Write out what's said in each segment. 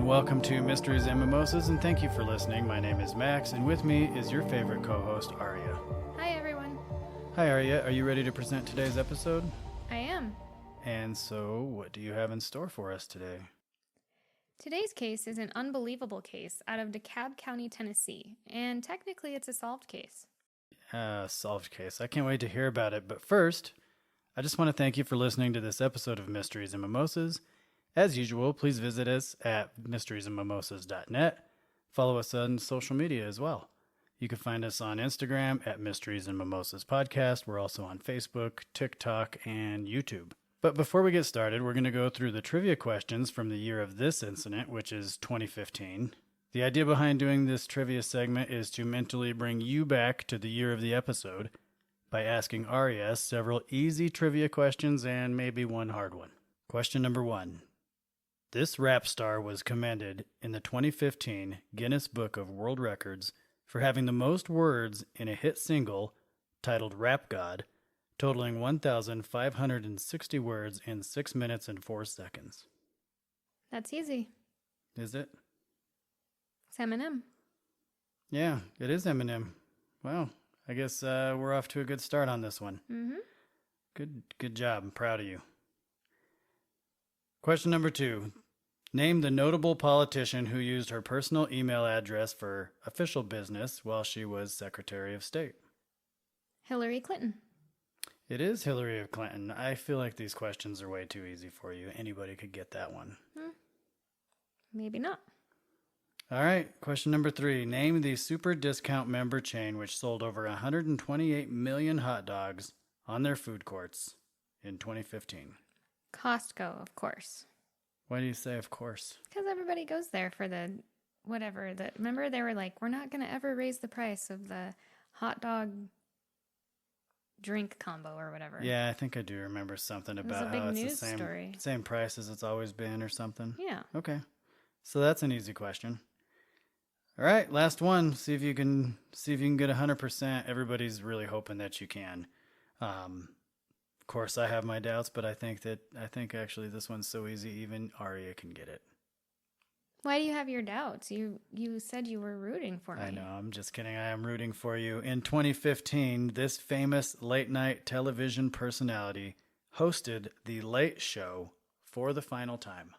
welcome to Mysteries and Mimosas, and thank you for listening. My name is Max, and with me is your favorite co-host, Aria. Hi, everyone. Hi, Aria. Are you ready to present today's episode? I am. And so, what do you have in store for us today? Today's case is an unbelievable case out of DeKalb County, Tennessee, and technically it's a solved case. Solved case. I can't wait to hear about it, but first, I just want to thank you for listening to this episode of Mysteries and Mimosas. As usual, please visit us at mysteriesandmimosas.net. Follow us on social media as well. You can find us on Instagram at Mysteries and Mimosas Podcast. We're also on Facebook, TikTok, and YouTube. But before we get started, we're going to go through the trivia questions from the year of this incident, which is 2015. The idea behind doing this trivia segment is to mentally bring you back to the year of the episode by asking Aria several easy trivia questions and maybe one hard one. Question number 1. This rap star was commended in the 2015 Guinness Book of World Records for having the most words in a hit single titled Rap God, totaling 1,560 words in 6 minutes and 4 seconds. That's easy. Is it? It's Eminem. Yeah, it is Eminem. Well, I guess we're off to a good start on this one. Mm-hmm. Good job. I'm proud of you. Question number 2. Name the notable politician who used her personal email address for official business while she was Secretary of State. Hillary Clinton. It is Hillary Clinton. I feel like these questions are way too easy for you. Anybody could get that one. Maybe not. All right. Question number 3. Name the super discount member chain which sold over 128 million hot dogs on their food courts in 2015. Costco, of course. Why do you say of course? Because everybody goes there for the whatever. Remember they were like, we're not going to ever raise the price of the hot dog drink combo or whatever. Yeah, I think I do remember something about how it's the same price as it's always been or something. Yeah. Okay. So that's an easy question. All right, last one. See if you can get 100%. Everybody's really hoping that you can. Of course, I have my doubts, but I think actually this one's so easy, even Aria can get it. Why do you have your doubts? You said you were rooting for me. I know, I'm just kidding. I am rooting for you. In 2015, this famous late-night television personality hosted The Late Show for the final time.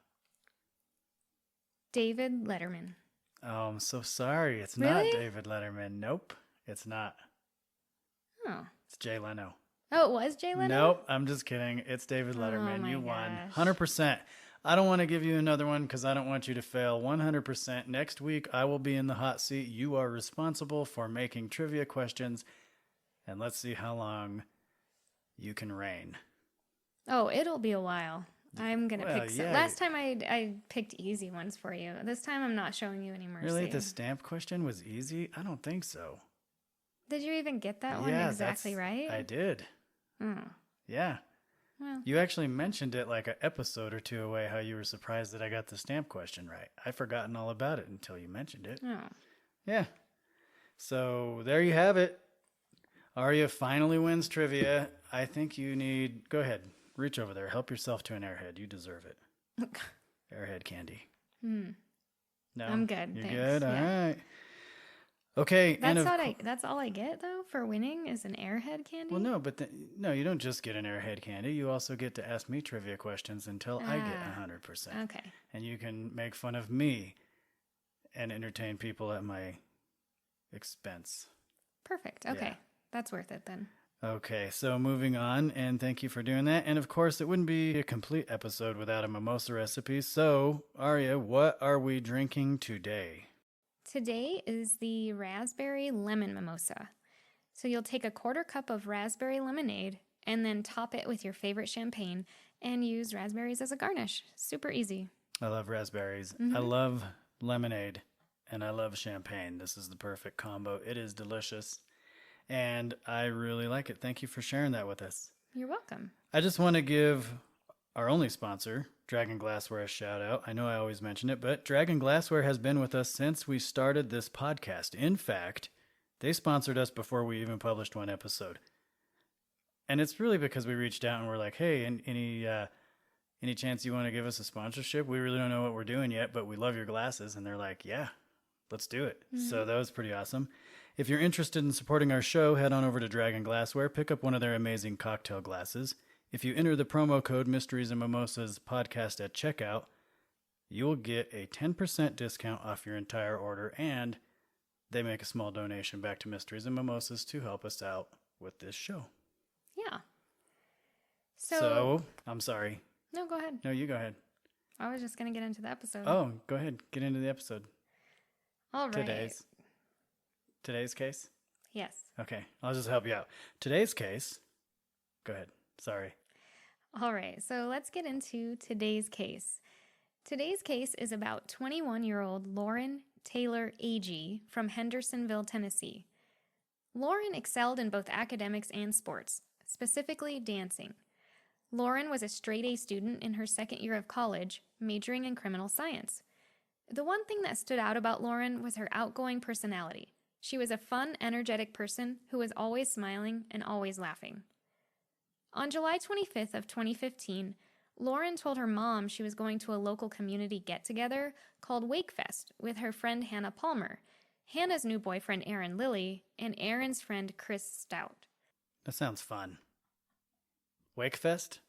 David Letterman. Oh, I'm so sorry. It's Really? Not David Letterman. Nope, it's not. Oh. It's Jay Leno. Oh, it was Jay Leno? Nope, I'm just kidding. It's David Letterman. You won. 100%. I don't want to give you another one because I don't want you to fail. 100%. Next week, I will be in the hot seat. You are responsible for making trivia questions, and let's see how long you can reign. Oh, it'll be a while. I'm going to pick some. Yeah. Last time I picked easy ones for you. This time I'm not showing you any mercy. Really? The stamp question was easy? I don't think so. Did you even get that one exactly right? I did. Oh. Yeah. Well. You actually mentioned it like an episode or two away, how you were surprised that I got the stamp question right. I'd forgotten all about it until you mentioned it. Oh. Yeah. So there you have it. Aria finally wins trivia. I think you need... Go ahead. Reach over there. Help yourself to an airhead. You deserve it. Airhead candy. No? I'm good. You're thanks. good? Yeah. All right. Okay. That's all I get, though, for winning is an airhead candy? Well, no, but no, you don't just get an airhead candy. You also get to ask me trivia questions until I get 100%. Okay. And you can make fun of me and entertain people at my expense. Perfect. Okay. Yeah. That's worth it, then. Okay, so moving on, and thank you for doing that. And of course, it wouldn't be a complete episode without a mimosa recipe. So, Aria, what are we drinking today? Today is the raspberry lemon mimosa. So you'll take a 1/4 cup of raspberry lemonade and then top it with your favorite champagne and use raspberries as a garnish. Super easy. I love raspberries. Mm-hmm. I love lemonade, and I love champagne. This is the perfect combo. It is delicious, and I really like it. Thank you for sharing that with us. You're welcome. I just want to give our only sponsor, Dragon Glassware, a shout out. I know I always mention it, but Dragon Glassware has been with us since we started this podcast. In fact, they sponsored us before we even published one episode. And it's really because we reached out and we're like, hey, any any chance you want to give us a sponsorship? We really don't know what we're doing yet, but we love your glasses. And they're like, yeah, let's do it. So that was pretty awesome. If you're interested in supporting our show, head on over to Dragon Glassware, pick up one of their amazing cocktail glasses. If you enter the promo code Mysteries and Mimosas podcast at checkout, you'll get a 10% discount off your entire order, and they make a small donation back to Mysteries and Mimosas to help us out with this show. Yeah. So I'm sorry. No, go ahead. No, you go ahead. I was just going to get into the episode. Oh, go ahead. Get into the episode. All right. Today's case? Yes. Okay, I'll just help you out. Today's case, go ahead. Sorry. All right, so let's get into today's case. Today's case is about 21-year-old Lauren Taylor Agee from Hendersonville, Tennessee. Lauren excelled in both academics and sports, specifically dancing. Lauren was a straight-A student in her second year of college, majoring in criminal science. The one thing that stood out about Lauren was her outgoing personality. She was a fun, energetic person who was always smiling and always laughing. On July 25th of 2015, Lauren told her mom she was going to a local community get-together called Wakefest with her friend Hannah Palmer, Hannah's new boyfriend Aaron Lilly, and Aaron's friend Chris Stout. That sounds fun. Wakefest?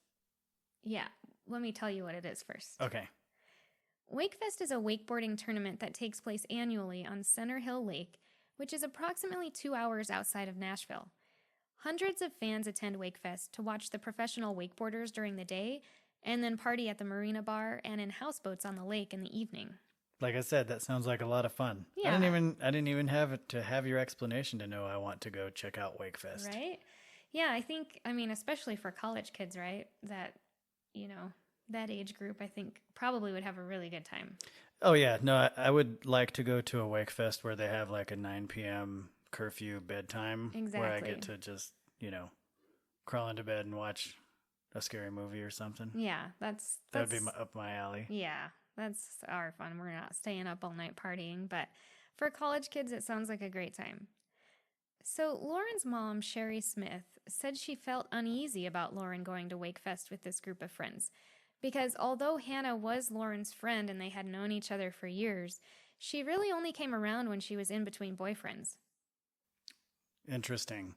Yeah, let me tell you what it is first. Okay. Wakefest is a wakeboarding tournament that takes place annually on Center Hill Lake, which is approximately 2 hours outside of Nashville. Hundreds of fans attend Wakefest to watch the professional wakeboarders during the day and then party at the marina bar and in houseboats on the lake in the evening. Like I said, that sounds like a lot of fun. Yeah. I didn't even have to have your explanation to know I want to go check out Wakefest. Right? Yeah, I think, especially for college kids, right? That, that age group, I think probably would have a really good time. Oh, yeah. No, I would like to go to a Wakefest where they have like a 9 p.m. curfew bedtime. Exactly. Where I get to just, crawl into bed and watch a scary movie or something. Yeah, That would be up my alley. Yeah, that's our fun. We're not staying up all night partying, but for college kids, it sounds like a great time. So Lauren's mom, Sherry Smith, said she felt uneasy about Lauren going to Wakefest with this group of friends. Because although Hannah was Lauren's friend and they had known each other for years, she really only came around when she was in between boyfriends. Interesting.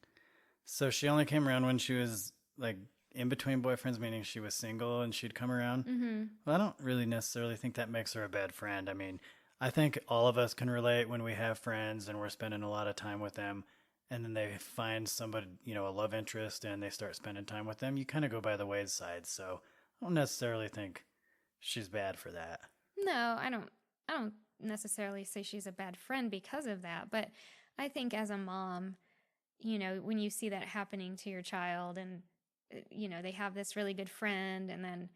So she only came around when she was like in between boyfriends, meaning she was single and she'd come around? Mm-hmm. Well, I don't really necessarily think that makes her a bad friend. I mean, I think all of us can relate when we have friends and we're spending a lot of time with them and then they find somebody, a love interest and they start spending time with them. You kind of go by the wayside. So I don't necessarily think she's bad for that. No, I don't necessarily say she's a bad friend because of that, but I think as a mom, when you see that happening to your child and, they have this really good friend and then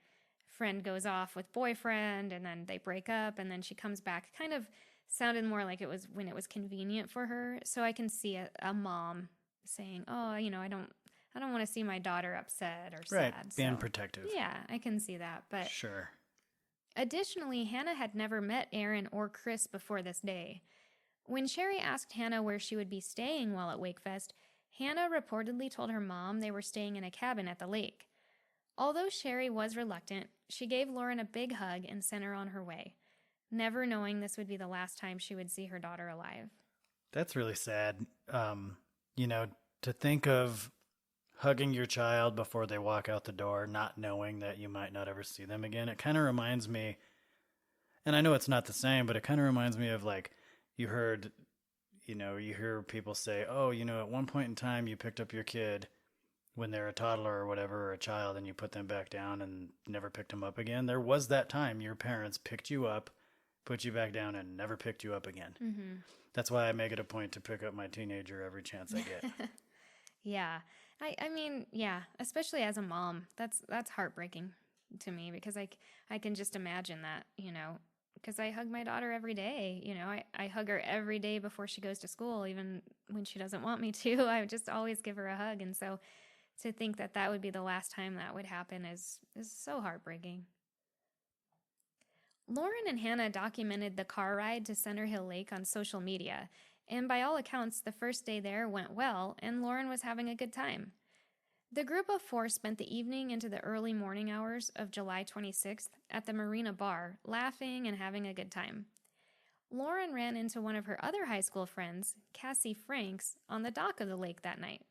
friend goes off with boyfriend and then they break up and then she comes back, kind of sounded more like it was when it was convenient for her. So I can see a mom saying, oh, I don't want to see my daughter upset or sad. Right, being protective. Yeah, I can see that. But sure. Additionally, Hannah had never met Aaron or Chris before this day. When Sherry asked Hannah where she would be staying while at Wakefest, Hannah reportedly told her mom they were staying in a cabin at the lake. Although Sherry was reluctant, she gave Lauren a big hug and sent her on her way, never knowing this would be the last time she would see her daughter alive. That's really sad. To think of hugging your child before they walk out the door, not knowing that you might not ever see them again. It kind of reminds me, and I know it's not the same, but it kind of reminds me of like, you hear people say, oh, at one point in time you picked up your kid when they're a toddler or whatever, or a child, and you put them back down and never picked them up again. There was that time your parents picked you up, put you back down, and never picked you up again. Mm-hmm. That's why I make it a point to pick up my teenager every chance I get. Yeah. I mean, yeah, especially as a mom, that's heartbreaking to me because I can just imagine that, because I hug my daughter every day. I hug her every day before she goes to school, even when she doesn't want me to. I would just always give her a hug. And so to think that would be the last time that would happen is so heartbreaking. Lauren and Hannah documented the car ride to Center Hill Lake on social media, and by all accounts, the first day there went well, and Lauren was having a good time. The group of four spent the evening into the early morning hours of July 26th at the Marina Bar, laughing and having a good time. Lauren ran into one of her other high school friends, Cassie Franks, on the dock of the lake that night.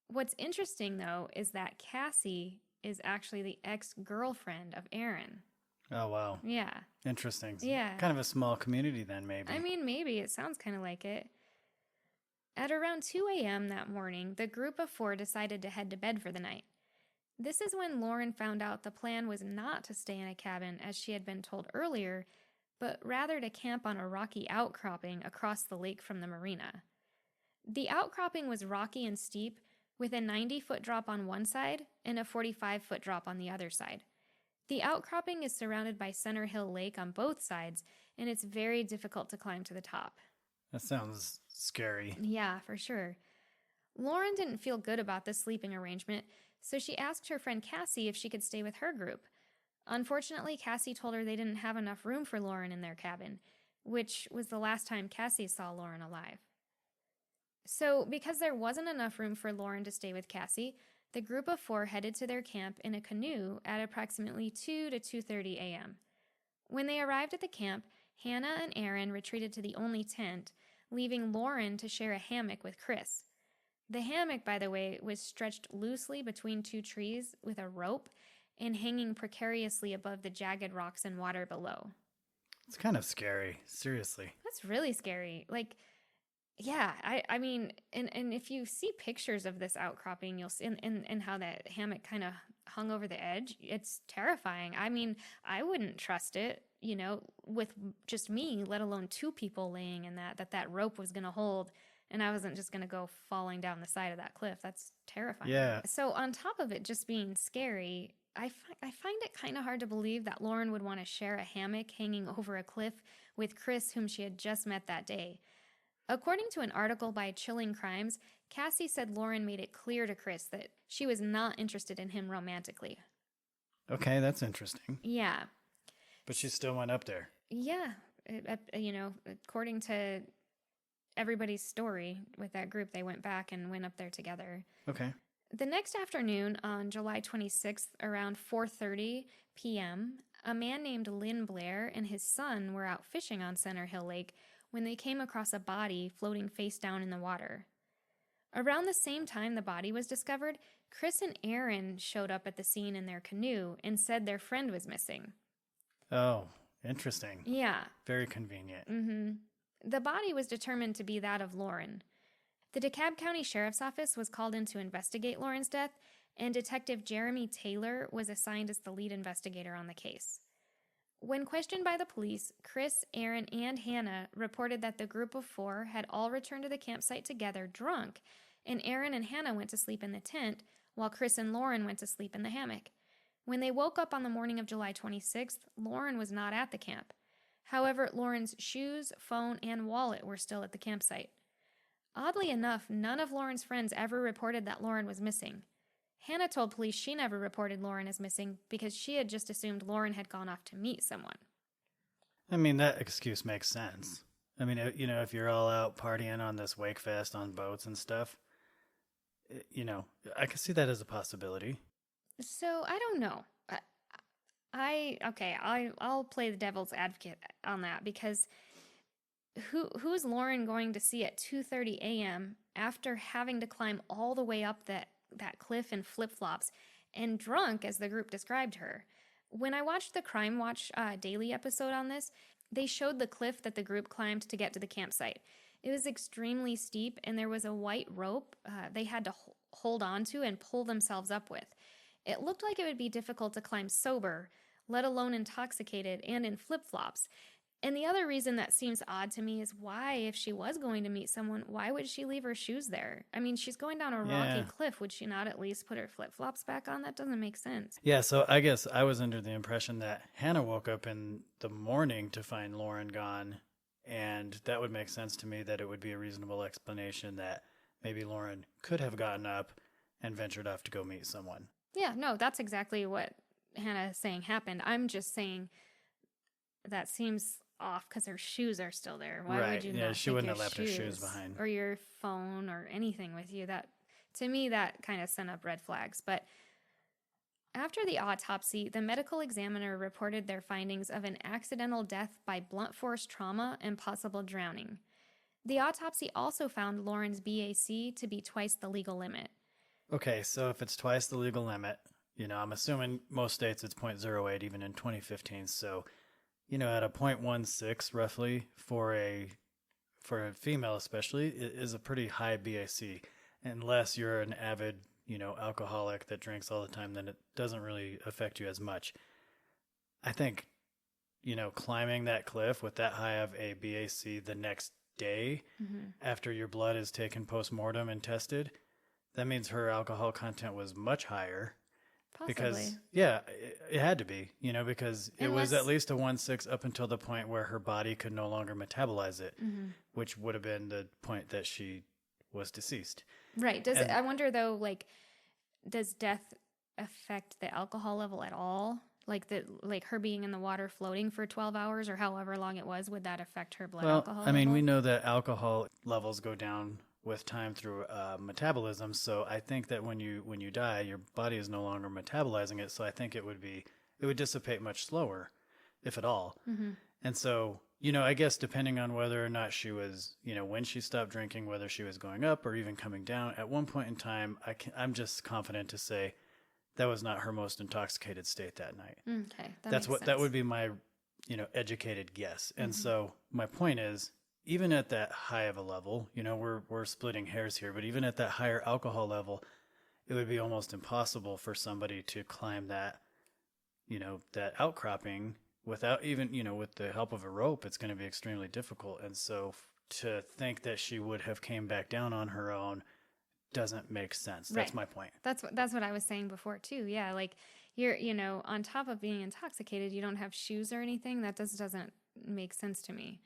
What's interesting, though, is that Cassie is actually the ex-girlfriend of Aaron. Oh, wow. Yeah. Interesting. Yeah. Kind of a small community then, maybe. I mean, maybe. It sounds kind of like it. At around 2 a.m. that morning, the group of four decided to head to bed for the night. This is when Lauren found out the plan was not to stay in a cabin as she had been told earlier, but rather to camp on a rocky outcropping across the lake from the marina. The outcropping was rocky and steep, with a 90-foot drop on one side and a 45-foot drop on the other side. The outcropping is surrounded by Center Hill Lake on both sides, and it's very difficult to climb to the top. That sounds scary. Yeah, for sure. Lauren didn't feel good about this sleeping arrangement, so she asked her friend Cassie if she could stay with her group. Unfortunately, Cassie told her they didn't have enough room for Lauren in their cabin, which was the last time Cassie saw Lauren alive. So, because there wasn't enough room for Lauren to stay with Cassie, the group of four headed to their camp in a canoe at approximately 2 to 2:30 a.m. When they arrived at the camp, Hannah and Aaron retreated to the only tent, leaving Lauren to share a hammock with Chris. The hammock, by the way, was stretched loosely between two trees with a rope and hanging precariously above the jagged rocks and water below. It's kind of scary, seriously. That's really scary. Like, yeah, I mean, and if you see pictures of this outcropping, you'll see, and how that hammock kind of hung over the edge, it's terrifying. I mean, I wouldn't trust it, with just me, let alone two people laying in that rope was going to hold, and I wasn't just going to go falling down the side of that cliff. That's terrifying. Yeah. So on top of it just being scary, I find it kind of hard to believe that Lauren would want to share a hammock hanging over a cliff with Chris, whom she had just met that day. According to an article by Chilling Crimes, Cassie said Lauren made it clear to Chris that she was not interested in him romantically. Okay, that's interesting. Yeah. But she still went up there. Yeah. According to everybody's story with that group, they went back and went up there together. Okay. The next afternoon, on July 26th, around 4:30 p.m., a man named Lynn Blair and his son were out fishing on Center Hill Lake when they came across a body floating face down in the water. Around the same time the body was discovered, Chris and Aaron showed up at the scene in their canoe and said their friend was missing. Oh, interesting. Yeah. Very convenient. Mm-hmm. The body was determined to be that of Lauren. The DeKalb County Sheriff's Office was called in to investigate Lauren's death, and Detective Jeremy Taylor was assigned as the lead investigator on the case. When questioned by the police, Chris, Aaron, and Hannah reported that the group of four had all returned to the campsite together drunk, and Aaron and Hannah went to sleep in the tent, while Chris and Lauren went to sleep in the hammock. When they woke up on the morning of July 26th, Lauren was not at the camp. However, Lauren's shoes, phone, and wallet were still at the campsite. Oddly enough, none of Lauren's friends ever reported that Lauren was missing. Hannah told police she never reported Lauren as missing because she had just assumed Lauren had gone off to meet someone. I mean, that excuse makes sense. I mean, if you're all out partying on this wake fest on boats and stuff, I can see that as a possibility. So, I don't know. I'll play the devil's advocate on that because who's Lauren going to see at 2:30 a.m. after having to climb all the way up that cliff in flip-flops and drunk, as the group described her? When I watched the Crime Watch daily episode on this, they showed the cliff that the group climbed to get to the campsite. It was extremely steep, and there was a white rope they had to hold on to and pull themselves up with. It looked like it would be difficult to climb sober, let alone intoxicated and in flip-flops. And the other reason that seems odd to me is why, if she was going to meet someone, why would she leave her shoes there? I mean, she's going down a rocky cliff. Would she not at least put her flip-flops back on? That doesn't make sense. Yeah, so I guess I was under the impression that Hannah woke up in the morning to find Lauren gone, and that would make sense to me that it would be a reasonable explanation that maybe Lauren could have gotten up and ventured off to go meet someone. Yeah, no, that's exactly what Hannah is saying happened. I'm just saying that seems off because her shoes are still there. Why would you not she take wouldn't your have left her shoes behind. or your phone or anything with you? That To me, that kind of sent up red flags. But after the autopsy, the medical examiner reported their findings of an accidental death by blunt force trauma and possible drowning. The autopsy also found Lauren's BAC to be twice the legal limit. Okay, so if it's twice the legal limit, I'm assuming most states it's 0.08, even in 2015. So, at a 0.16 roughly for a female especially, it is a pretty high BAC. Unless you're an avid, alcoholic that drinks all the time, then it doesn't really affect you as much. I think, climbing that cliff with that high of a BAC the next day after your blood is taken post-mortem and tested, that means her alcohol content was much higher. Possibly. Because, it had to be, because it was at least a 1.6 up until the point where her body could no longer metabolize it, which would have been the point that she was deceased. Right. I wonder, though, does death affect the alcohol level at all? Like her being in the water floating for 12 hours or however long it was, would that affect her blood alcohol level? I mean, we know that alcohol levels go down with time through metabolism. So I think that when you die, your body is no longer metabolizing it. So I think it would dissipate much slower, if at all. And so, I guess depending on whether or not she was, when she stopped drinking, whether she was going up or even coming down, at one point in time, I'm just confident to say that was not her most intoxicated state that night. Okay, that would be my, educated guess. And so my point is, even at that high of a level, we're splitting hairs here, but even at that higher alcohol level, it would be almost impossible for somebody to climb that, that outcropping without even, with the help of a rope. It's going to be extremely difficult. And so to think that she would have came back down on her own doesn't make sense. That's my point. That's what I was saying before too. Yeah, like you're, on top of being intoxicated, you don't have shoes or anything. That doesn't make sense to me.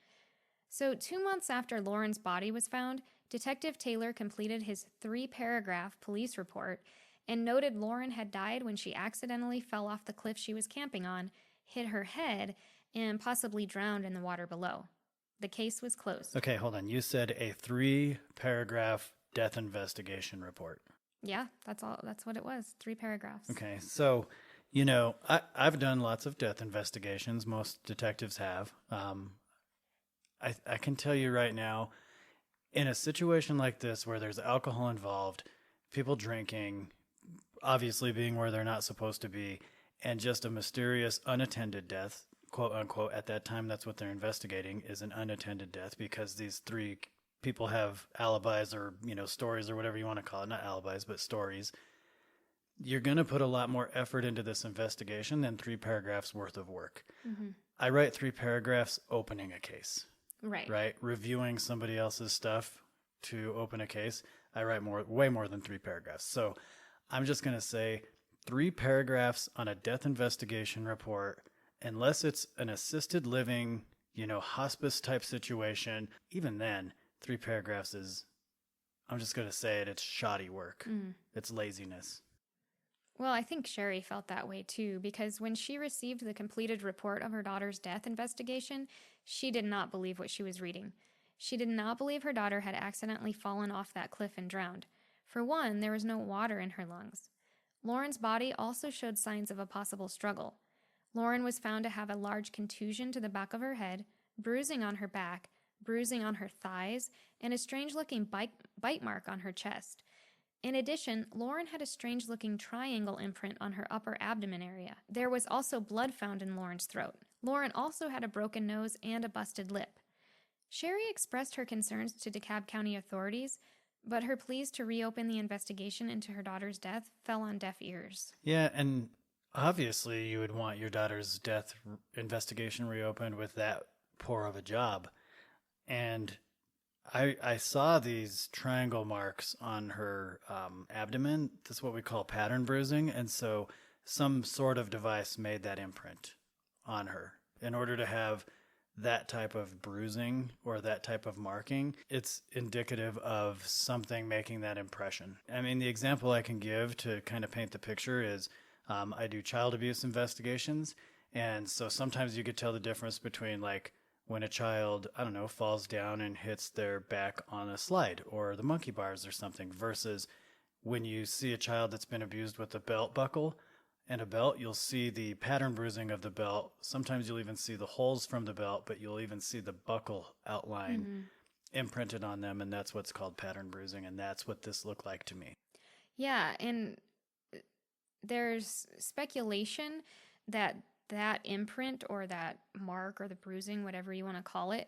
So 2 months after Lauren's body was found, Detective Taylor completed his 3-paragraph police report and noted Lauren had died when she accidentally fell off the cliff she was camping on, hit her head, and possibly drowned in the water below. The case was closed. Okay, hold on. You said a 3-paragraph death investigation report. Yeah, that's all. That's what it was. 3 paragraphs. Okay, so, I've done lots of death investigations. Most detectives have. I can tell you right now, in a situation like this where there's alcohol involved, people drinking, obviously being where they're not supposed to be, and just a mysterious unattended death, quote unquote, at that time, that's what they're investigating, is an unattended death, because these 3 people have alibis or, stories or whatever you want to call it. Not alibis, but stories. You're going to put a lot more effort into this investigation than 3 paragraphs worth of work. I write 3 paragraphs opening a case. Right. Reviewing somebody else's stuff to open a case. I write way more than 3 paragraphs. So I'm just going to say 3 paragraphs on a death investigation report, unless it's an assisted living, hospice type situation. Even then, 3 paragraphs is, I'm just going to say it's shoddy work. It's laziness. Well, I think Sherry felt that way too, because when she received the completed report of her daughter's death investigation, she did not believe what she was reading. She did not believe her daughter had accidentally fallen off that cliff and drowned. For one, there was no water in her lungs. Lauren's body also showed signs of a possible struggle. Lauren was found to have a large contusion to the back of her head, bruising on her back, bruising on her thighs, and a strange-looking bite mark on her chest. In addition, Lauren had a strange-looking triangle imprint on her upper abdomen area. There was also blood found in Lauren's throat. Lauren also had a broken nose and a busted lip. Sherry expressed her concerns to DeKalb County authorities, but her pleas to reopen the investigation into her daughter's death fell on deaf ears. Yeah, and obviously you would want your daughter's death investigation reopened with that poor of a job. And I saw these triangle marks on her abdomen. That's what we call pattern bruising. And so some sort of device made that imprint on her. In order to have that type of bruising or that type of marking, it's indicative of something making that impression. I mean, the example I can give to kind of paint the picture is I do child abuse investigations. And so sometimes you could tell the difference between like when a child, I don't know, falls down and hits their back on a slide or the monkey bars or something versus when you see a child that's been abused with a belt buckle and a belt, you'll see the pattern bruising of the belt. Sometimes you'll even see the holes from the belt, but you'll even see the buckle outline imprinted on them, and that's what's called pattern bruising, and that's what this looked like to me. Yeah, and there's speculation that that imprint or that mark or the bruising, whatever you want to call it,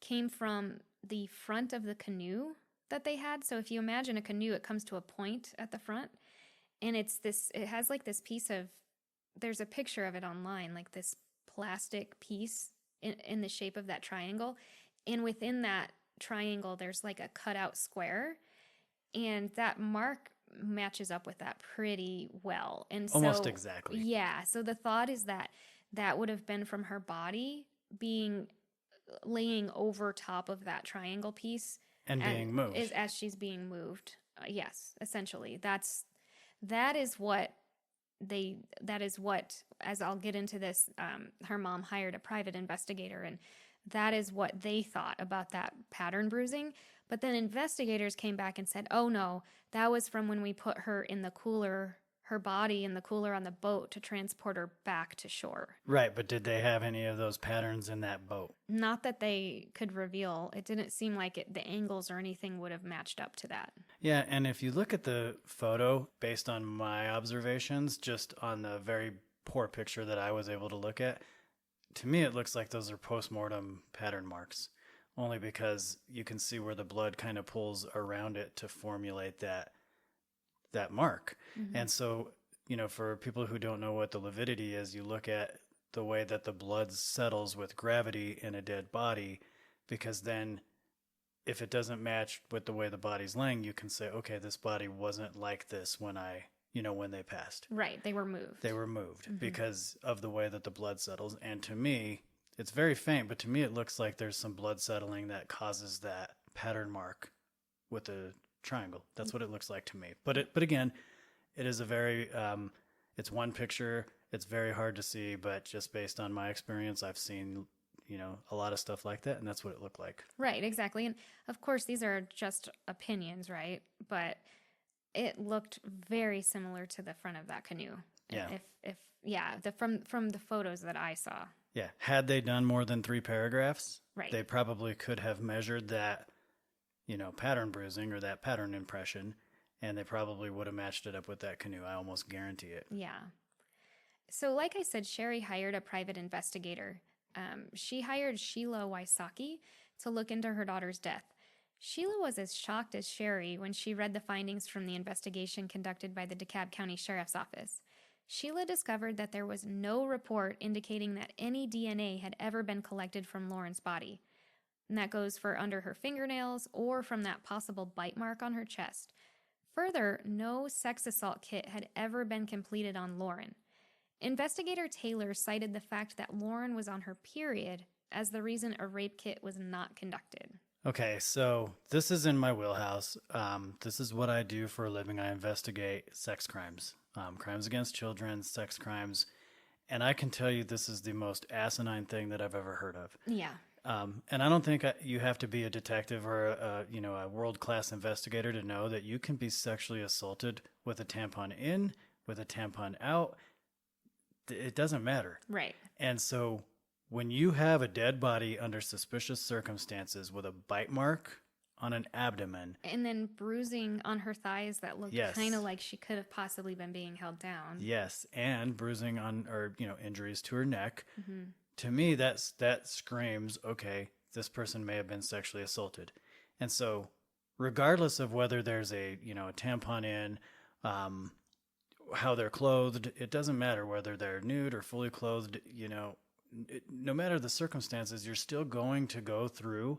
came from the front of the canoe that they had. So if you imagine a canoe, it comes to a point at the front, and it has like this piece of, there's a picture of it online, like this plastic piece in the shape of that triangle. And within that triangle, there's like a cutout square, and that mark matches up with that pretty well. And so, almost exactly. Yeah. So the thought is that that would have been from her body laying over top of that triangle piece and being moved as she's being moved. Yes, essentially. That is what, as I'll get into this, her mom hired a private investigator, and that is what they thought about that pattern bruising. But then investigators came back and said, oh no, that was from when we put her in the cooler, her body in the cooler on the boat to transport her back to shore. Right, but did they have any of those patterns in that boat? Not that they could reveal. It didn't seem like the angles or anything would have matched up to that. Yeah, and if you look at the photo, based on my observations, just on the very poor picture that I was able to look at, to me it looks like those are post-mortem pattern marks, only because you can see where the blood kind of pulls around it to formulate that mark. Mm-hmm. And so, for people who don't know what the lividity is, you look at the way that the blood settles with gravity in a dead body, because then if it doesn't match with the way the body's laying, you can say, okay, this body wasn't like this when when they passed. Right. They were moved. Mm-hmm. Because of the way that the blood settles. And to me, it's very faint, but to me, it looks like there's some blood settling that causes that pattern mark with the triangle. That's what it looks like to me. But again, it is a very, it's one picture. It's very hard to see, but just based on my experience, I've seen, a lot of stuff like that, and that's what it looked like. Right, exactly. And of course, these are just opinions, right? But it looked very similar to the front of that canoe. Yeah. From the photos that I saw. Yeah. Had they done more than 3 paragraphs, right, they probably could have measured that, pattern bruising or that pattern impression, and they probably would have matched it up with that canoe. I almost guarantee it. Yeah. So like I said, Sherry hired a private investigator. She hired Sheila Wysocki to look into her daughter's death. Sheila was as shocked as Sherry when she read the findings from the investigation conducted by the DeKalb County Sheriff's Office. Sheila discovered that there was no report indicating that any DNA had ever been collected from Lauren's body. And that goes for under her fingernails or from that possible bite mark on her chest. Further, no sex assault kit had ever been completed on Lauren. Investigator Taylor cited the fact that Lauren was on her period as the reason a rape kit was not conducted. Okay, so this is in my wheelhouse. This is what I do for a living. I investigate sex crimes, crimes against children, sex crimes. And I can tell you this is the most asinine thing that I've ever heard of. Yeah. And I don't think you have to be a detective or a world-class investigator to know that you can be sexually assaulted with a tampon in, with a tampon out. It doesn't matter. Right. And so when you have a dead body under suspicious circumstances with a bite mark on an abdomen. And then bruising on her thighs that looked kind of like she could have possibly been being held down. Yes. And bruising injuries to her neck. Mm-hmm. To me, that screams, okay, this person may have been sexually assaulted. And so regardless of whether there's a tampon in, how they're clothed, it doesn't matter whether they're nude or fully clothed, no matter the circumstances, you're still going to go through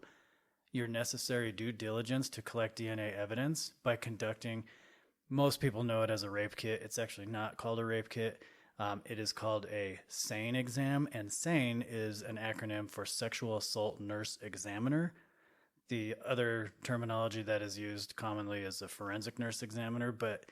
your necessary due diligence to collect DNA evidence by conducting, most people know it as a rape kit. It's actually not called a rape kit. It is called a SANE exam, and SANE is an acronym for Sexual Assault Nurse Examiner. The other terminology that is used commonly is a forensic nurse examiner, but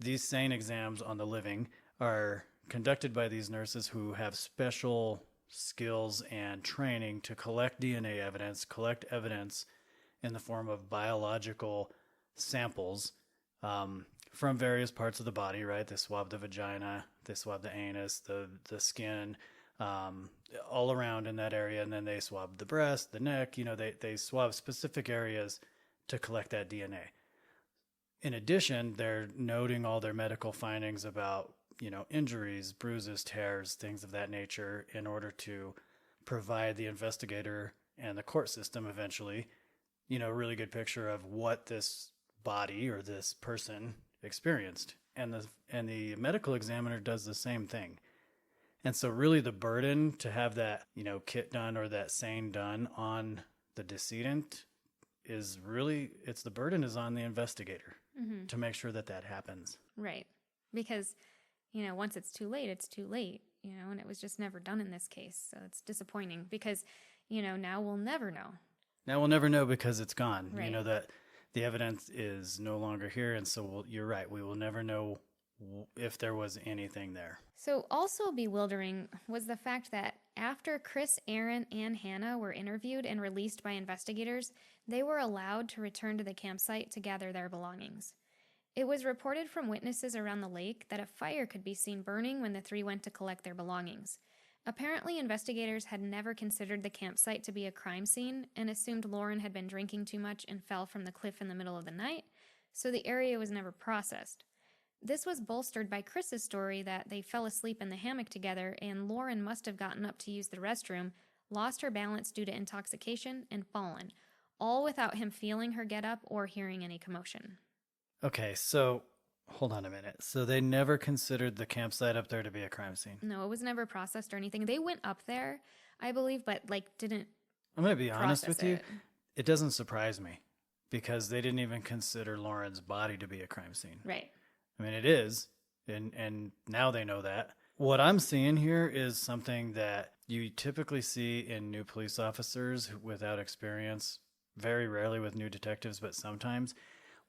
these SANE exams on the living are conducted by these nurses who have special skills and training to collect DNA evidence, collect evidence in the form of biological samples, from various parts of the body, right? They swab the vagina, they swab the anus, the skin, all around in that area. And then they swab the breast, the neck, they swab specific areas to collect that DNA. In addition, they're noting all their medical findings about, injuries, bruises, tears, things of that nature in order to provide the investigator and the court system eventually, a really good picture of what this body or this person experienced. And the medical examiner does the same thing. And so really the burden to have that, kit done or that seine done on the decedent is really, the burden is on the investigator to make sure that happens. Right. Because, once it's too late, it's too late, and it was just never done in this case. So it's disappointing because, now we'll never know. Now we'll never know because it's gone. Right. That the evidence is no longer here. And so you're right. We will never know if there was anything there. So also bewildering was the fact that after Chris, Aaron, and Hannah were interviewed and released by investigators, they were allowed to return to the campsite to gather their belongings. It was reported from witnesses around the lake that a fire could be seen burning when the three went to collect their belongings. Apparently, investigators had never considered the campsite to be a crime scene and assumed Lauren had been drinking too much and fell from the cliff in the middle of the night, so the area was never processed. This was bolstered by Chris's story that they fell asleep in the hammock together and Lauren must have gotten up to use the restroom, lost her balance due to intoxication, and fallen, all without him feeling her get up or hearing any commotion. Okay, so hold on a minute. So they never considered the campsite up there to be a crime scene? No, it was never processed or anything. They went up there, I believe, but didn't. I'm going to be honest with you. It. It doesn't surprise me because they didn't even consider Lauren's body to be a crime scene. Right. I mean, it is, and now they know that. What I'm seeing here is something that you typically see in new police officers without experience, very rarely with new detectives, but sometimes.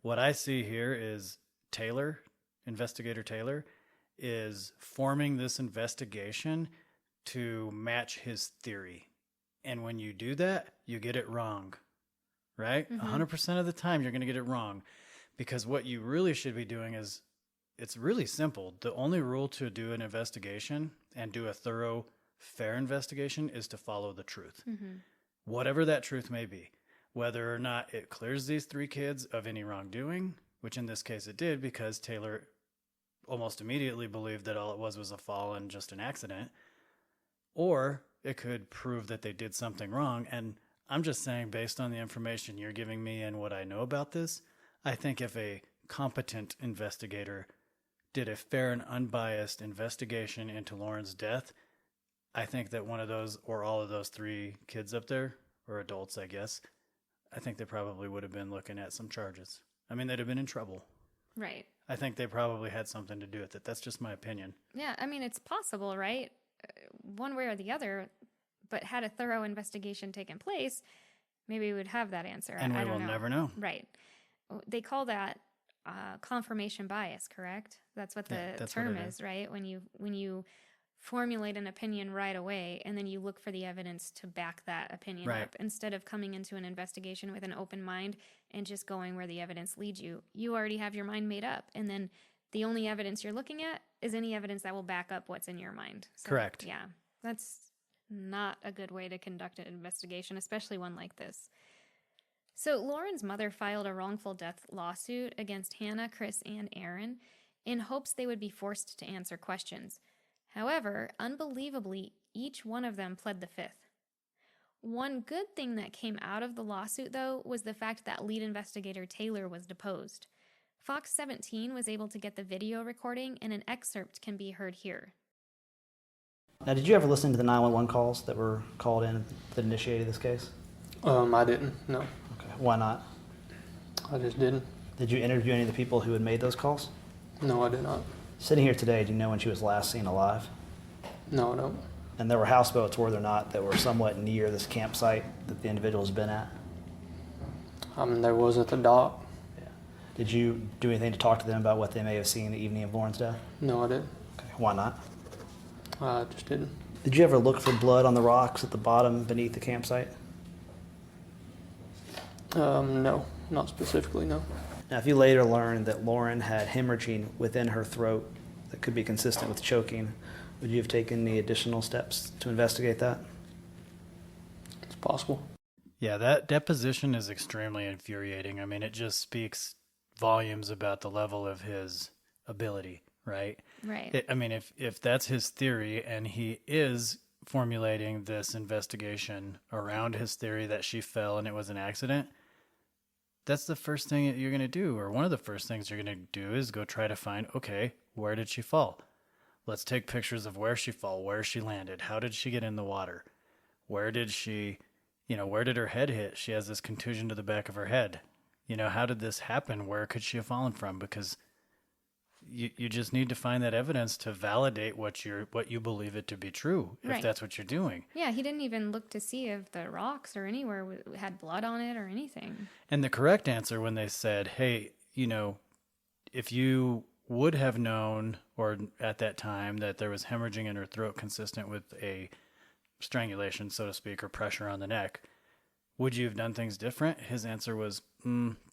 What I see here is Taylor, Investigator Taylor, is forming this investigation to match his theory. And when you do that, you get it wrong, right? 100% of the time, you're going to get it wrong. Because what you really should be doing is, it's really simple. The only rule to do an investigation and do a thorough, fair investigation is to follow the truth. Whatever that truth may be. Whether or not it clears these three kids of any wrongdoing, which in this case it did because Taylor almost immediately believed that all it was a fall and just an accident, or it could prove that they did something wrong. And I'm just saying, based on the information you're giving me and what I know about this, I think if a competent investigator did a fair and unbiased investigation into Lauren's death, I think that one of those or all of those three kids up there, or adults, I guess, I think they probably would have been looking at some charges. I mean, they'd have been in trouble. Right. I think they probably had something to do with it. That's just my opinion. Yeah, I mean, it's possible, right? One way or the other, but had a thorough investigation taken place, maybe we would have that answer. And we will never know. Right. They call that confirmation bias, correct? That's what the term is, right? When you formulate an opinion right away and then you look for the evidence to back that opinion up instead of coming into an investigation with an open mind and just going where the evidence leads you. You already have your mind made up, and then the only evidence you're looking at is any evidence that will back up what's in your mind. So, correct. Yeah, that's not a good way to conduct an investigation, especially one like this. So Lauren's mother filed a wrongful death lawsuit against Hannah, Chris, and Aaron in hopes they would be forced to answer questions. However, unbelievably, each one of them pled the fifth. One good thing that came out of the lawsuit, though, was the fact that lead investigator Taylor was deposed. Fox 17 was able to get the video recording, and an excerpt can be heard here. Now, did you ever listen to the 911 calls that were called in that initiated this case? I didn't, no. Okay, why not? I just didn't. Did you interview any of the people who had made those calls? No, I did not. Sitting here today, do you know when she was last seen alive? No, I don't. And there were houseboats, were there not, that were somewhat near this campsite that the individual has been at? There was at the dock. Yeah. Did you do anything to talk to them about what they may have seen the evening of Lauren's death? No, I didn't. Okay, why not? I just didn't. Did you ever look for blood on the rocks at the bottom beneath the campsite? No, not specifically, no. Now, if you later learned that Lauren had hemorrhaging within her throat that could be consistent with choking, would you have taken any additional steps to investigate that? It's possible. Yeah, that deposition is extremely infuriating. I mean, it just speaks volumes about the level of his ability, right? Right. I mean, if that's his theory and he is formulating this investigation around his theory that she fell and it was an accident, that's the first thing that you're going to do, or one of the first things you're going to do is go try to find, okay, where did she fall? Let's take pictures of where she fell, where she landed, how did she get in the water? Where did she, where did her head hit? She has this contusion to the back of her head. How did this happen? Where could she have fallen from? Because you just need to find that evidence to validate what you believe it to be true, if Right. that's what you're doing. Yeah, he didn't even look to see if the rocks or anywhere had blood on it or anything. And the correct answer when they said, hey, if you would have known, or at that time, that there was hemorrhaging in her throat consistent with a strangulation, so to speak, or pressure on the neck, would you have done things different? His answer was,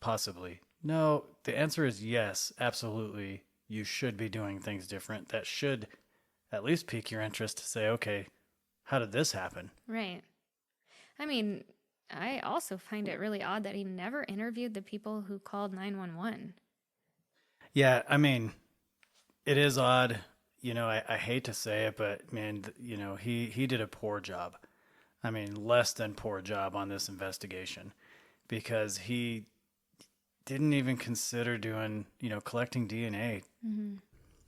possibly. No, the answer is yes, absolutely. You should be doing things different. That should at least pique your interest to say, okay, how did this happen? Right. I mean, I also find it really odd that he never interviewed the people who called 911. Yeah, I mean, it is odd. I hate to say it, but man, he did a poor job. I mean, less than poor job on this investigation, because he didn't even consider doing, collecting DNA. Mm-hmm.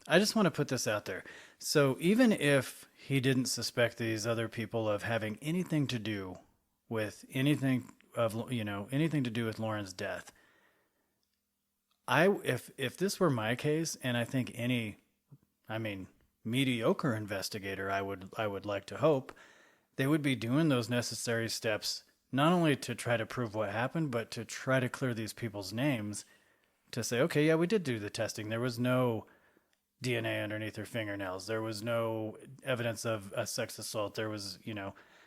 I just want to put this out there. So even if he didn't suspect these other people of having anything to do with anything to do with Lauren's death, if this were my case, and I think mediocre investigator, I would like to hope, they would be doing those necessary steps, not only to try to prove what happened, but to try to clear these people's names, to say, okay, yeah, we did do the testing. There was no DNA underneath her fingernails. There was no evidence of a sex assault. There was,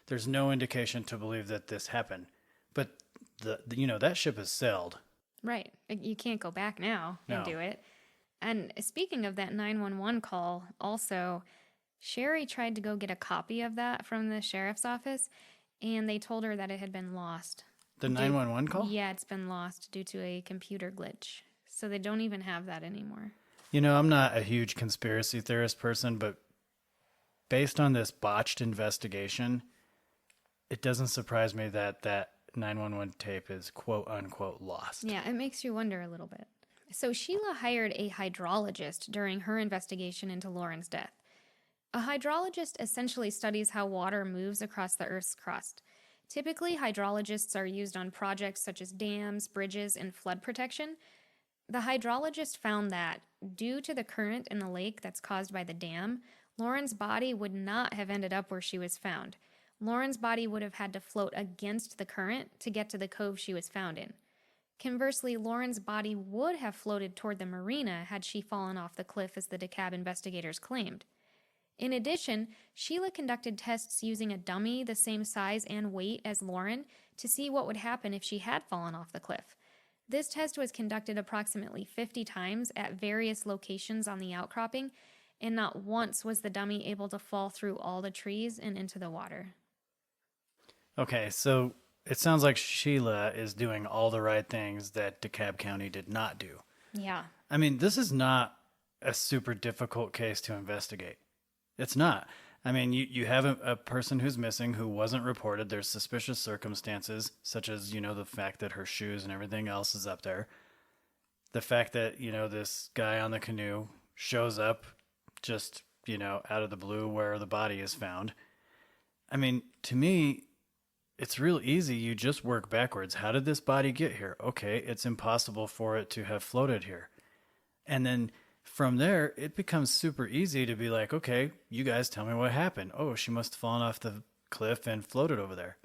there's no indication to believe that this happened. But that ship has sailed. Right. You can't go back now and No. do it. And speaking of that 911 call, also, Sherry tried to go get a copy of that from the sheriff's office, and they told her that it had been lost. The 911 call? Yeah, it's been lost due to a computer glitch. So they don't even have that anymore. I'm not a huge conspiracy theorist person, but based on this botched investigation, it doesn't surprise me that 911 tape is quote unquote lost. Yeah, it makes you wonder a little bit. So Sheila hired a hydrologist during her investigation into Lauren's death. A hydrologist essentially studies how water moves across the Earth's crust. Typically, hydrologists are used on projects such as dams, bridges, and flood protection. The hydrologist found that, due to the current in the lake that's caused by the dam, Lauren's body would not have ended up where she was found. Lauren's body would have had to float against the current to get to the cove she was found in. Conversely, Lauren's body would have floated toward the marina had she fallen off the cliff, as the DeKalb investigators claimed. In addition, Sheila conducted tests using a dummy the same size and weight as Lauren to see what would happen if she had fallen off the cliff. This test was conducted approximately 50 times at various locations on the outcropping, and not once was the dummy able to fall through all the trees and into the water. Okay, so it sounds like Sheila is doing all the right things that DeKalb County did not do. Yeah. I mean, this is not a super difficult case to investigate. It's not. I mean, you have a person who's missing who wasn't reported. There's suspicious circumstances, such as, the fact that her shoes and everything else is up there. The fact that, this guy on the canoe shows up just, out of the blue where the body is found. I mean, to me, it's real easy. You just work backwards. How did this body get here? Okay, it's impossible for it to have floated here. And then from there, it becomes super easy to be like, okay, you guys tell me what happened. Oh, she must have fallen off the cliff and floated over there.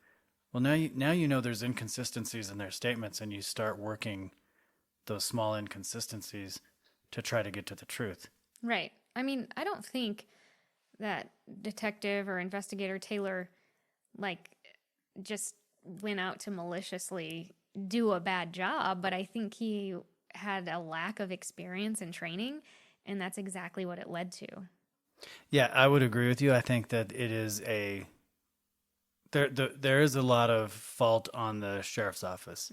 Well, now you know there's inconsistencies in their statements, and you start working those small inconsistencies to try to get to the truth. Right. I mean, I don't think that detective or investigator Taylor, just went out to maliciously do a bad job, but I think he had a lack of experience and training, and that's exactly what it led to. Yeah, I would agree with you. I think that it is there is a lot of fault on the sheriff's office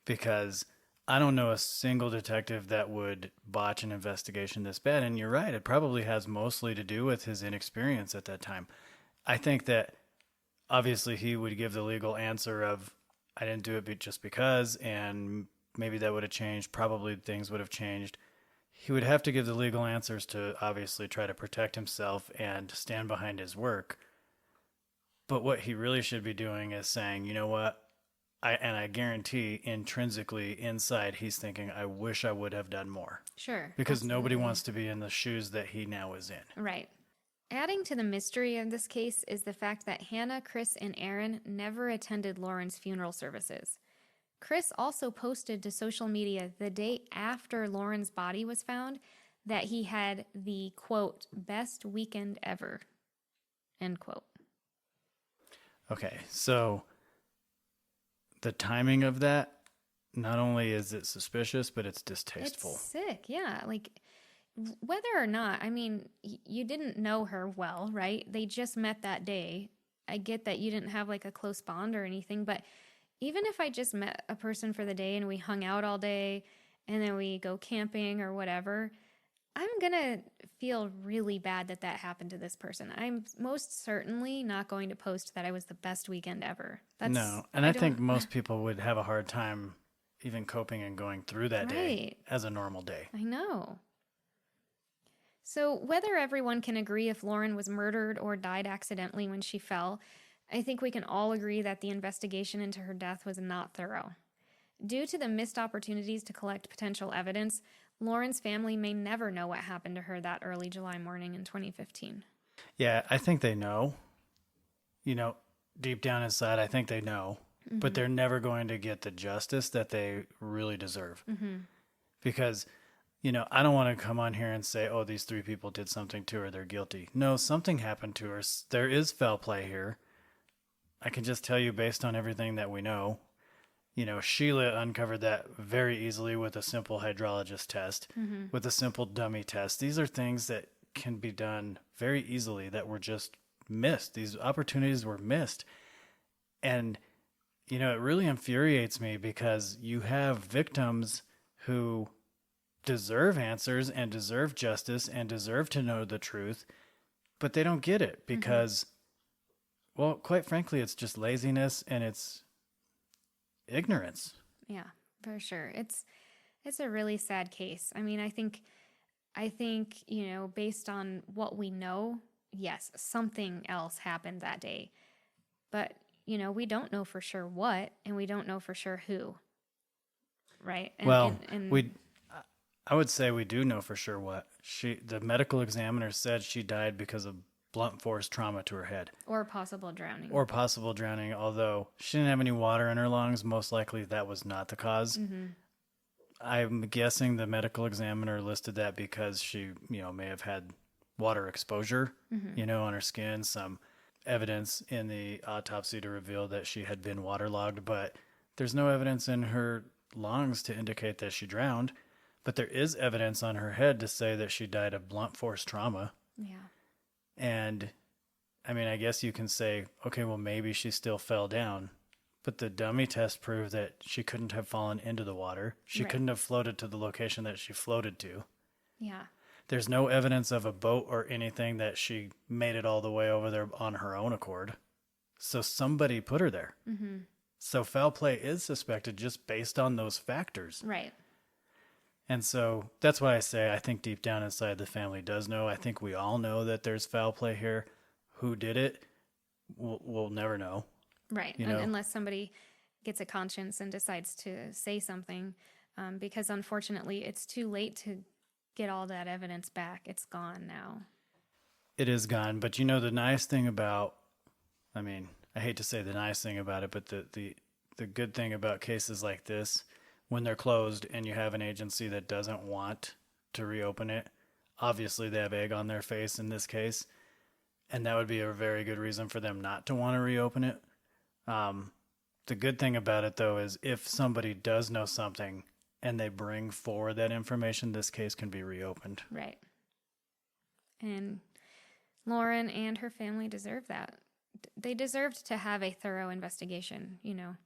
because I don't know a single detective that would botch an investigation this bad. And you're right, it probably has mostly to do with his inexperience at that time. I think that obviously he would give the legal answer of, I didn't do it just because, and maybe that would have changed. Probably things would have changed. He would have to give the legal answers to obviously try to protect himself and stand behind his work. But what he really should be doing is saying, you know what? I guarantee intrinsically inside he's thinking, I wish I would have done more. Sure. Because nobody absolutely. wants to be in the shoes that he now is in. Right. Adding to the mystery of this case is the fact that Hannah, Chris, and Aaron never attended Lauren's funeral services. Chris also posted to social media the day after Lauren's body was found that he had the, quote, best weekend ever, end quote. Okay, so the timing of that, not only is it suspicious, but it's distasteful. It's sick, yeah. Like, whether or not, I mean, you didn't know her well, right? They just met that day. I get that you didn't have like a close bond or anything, but even if I just met a person for the day and we hung out all day and then we go camping or whatever, I'm going to feel really bad that that happened to this person. I'm most certainly not going to post that I was the best weekend ever. No, and I think most people would have a hard time even coping and going through that day as a normal day. I know. So whether everyone can agree if Lauren was murdered or died accidentally when she fell, I think we can all agree that the investigation into her death was not thorough. Due to the missed opportunities to collect potential evidence, Lauren's family may never know what happened to her that early July morning in 2015. Yeah, I think they know. You know, deep down inside, I think they know. But they're never going to get the justice that they really deserve. Because, you know, I don't want to come on here and say, oh, these 3 people did something to her, they're guilty. No, something happened to her. There is foul play here. I can just tell you based on everything that we know. You know, Sheila uncovered that very easily with a simple hydrologist test, with a simple dummy test. These are things that can be done very easily that were just missed. These opportunities were missed. And, you know, it really infuriates me because you have victims who deserve answers and deserve justice and deserve to know the truth, but they don't get it because, well, quite frankly, it's just laziness and it's ignorance. Yeah, for sure. It's a really sad case. I mean, I think, you know, based on what we know, yes, something else happened that day. But, you know, we don't know for sure what, and we don't know for sure who. Right? I would say we do know for sure what. The medical examiner said she died because of blunt force trauma to her head. Or possible drowning. Although she didn't have any water in her lungs, most likely that was not the cause. I'm guessing the medical examiner listed that because she, you know, may have had water exposure, you know, on her skin, some evidence in the autopsy to reveal that she had been waterlogged, but there's no evidence in her lungs to indicate that she drowned, but there is evidence on her head to say that she died of blunt force trauma. Yeah. And I mean, I guess you can say, okay, well, maybe she still fell down, but the dummy test proved that she couldn't have fallen into the water. She couldn't have floated to the location that she floated to. Yeah. There's no evidence of a boat or anything that she made it all the way over there on her own accord. So somebody put her there. So foul play is suspected just based on those factors. Right. And so that's why I say I think deep down inside the family does know. I think we all know that there's foul play here. Who did it? We'll never know. Right. You know? Unless somebody gets a conscience and decides to say something. Because unfortunately, it's too late to get all that evidence back. It's gone now. It is gone. But you know, the nice thing about, I mean, I hate to say the nice thing about it, but the good thing about cases like this, when they're closed and you have an agency that doesn't want to reopen it, obviously they have egg on their face in this case, and that would be a very good reason for them not to want to reopen it. The good thing about it, though, is if somebody does know something and they bring forward that information, this case can be reopened. Right. And Lauren and her family deserve that. They deserved to have a thorough investigation, you know.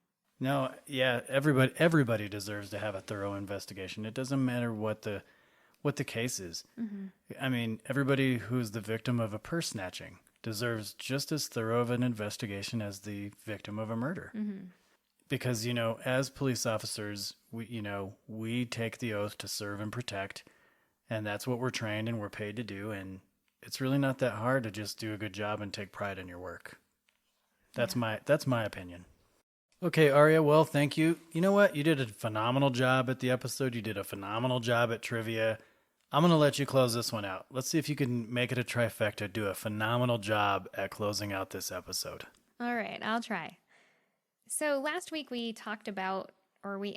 No, yeah, everybody deserves to have a thorough investigation. It doesn't matter what the case is. Mm-hmm. I mean, everybody who's the victim of a purse snatching deserves just as thorough of an investigation as the victim of a murder. Mm-hmm. Because, as police officers, we take the oath to serve and protect, and that's what we're trained and we're paid to do. And it's really not that hard to just do a good job and take pride in your work. That's my opinion. Okay, Aria, well, thank you. You know what? You did a phenomenal job at the episode. You did a phenomenal job at trivia. I'm going to let you close this one out. Let's see if you can make it a trifecta, do a phenomenal job at closing out this episode. All right, I'll try. So last week we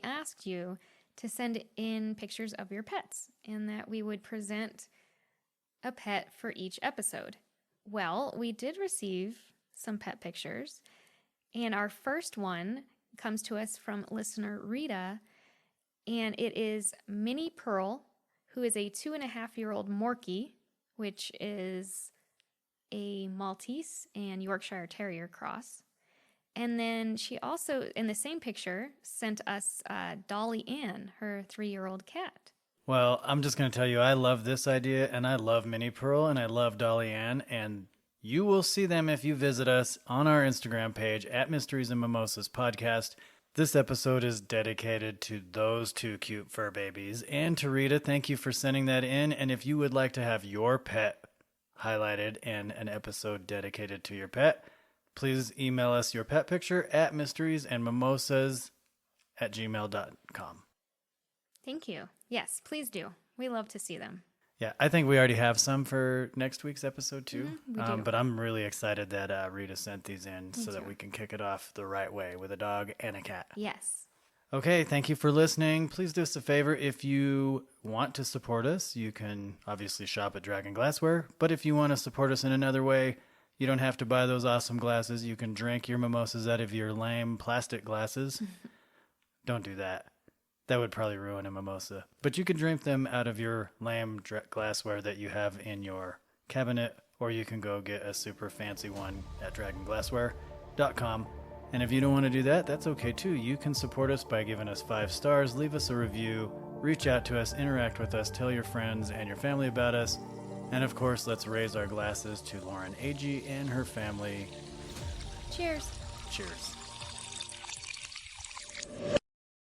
asked you to send in pictures of your pets and that we would present a pet for each episode. Well, we did receive some pet pictures, and our first one comes to us from listener Rita, and it is Minnie Pearl, who is a 2.5-year-old Morkie, which is a Maltese and Yorkshire Terrier cross. And then she also, in the same picture, sent us Dolly Ann, her 3-year-old cat. Well, I'm just going to tell you, I love this idea, and I love Minnie Pearl, and I love Dolly Ann, and you will see them if you visit us on our Instagram page at Mysteries and Mimosas Podcast. This episode is dedicated to those two cute fur babies. And to Rita, thank you for sending that in. And if you would like to have your pet highlighted and an episode dedicated to your pet, please email us your pet picture at mysteriesandmimosas@gmail.com. Thank you. Yes, please do. We love to see them. Yeah, I think we already have some for next week's episode too. We do. But I'm really excited that Rita sent these in so that too. we can kick it off the right way with a dog and a cat. Yes. Okay, thank you for listening. Please do us a favor. If you want to support us, you can obviously shop at Dragon Glassware. But if you want to support us in another way, you don't have to buy those awesome glasses. You can drink your mimosas out of your lame plastic glasses. Don't do that. That would probably ruin a mimosa. But you can drink them out of your lame glassware that you have in your cabinet, or you can go get a super fancy one at dragonglassware.com. And if you don't want to do that, that's okay too. You can support us by giving us 5 stars, leave us a review, reach out to us, interact with us, tell your friends and your family about us. And of course, let's raise our glasses to Taylor Agee and her family. Cheers. Cheers.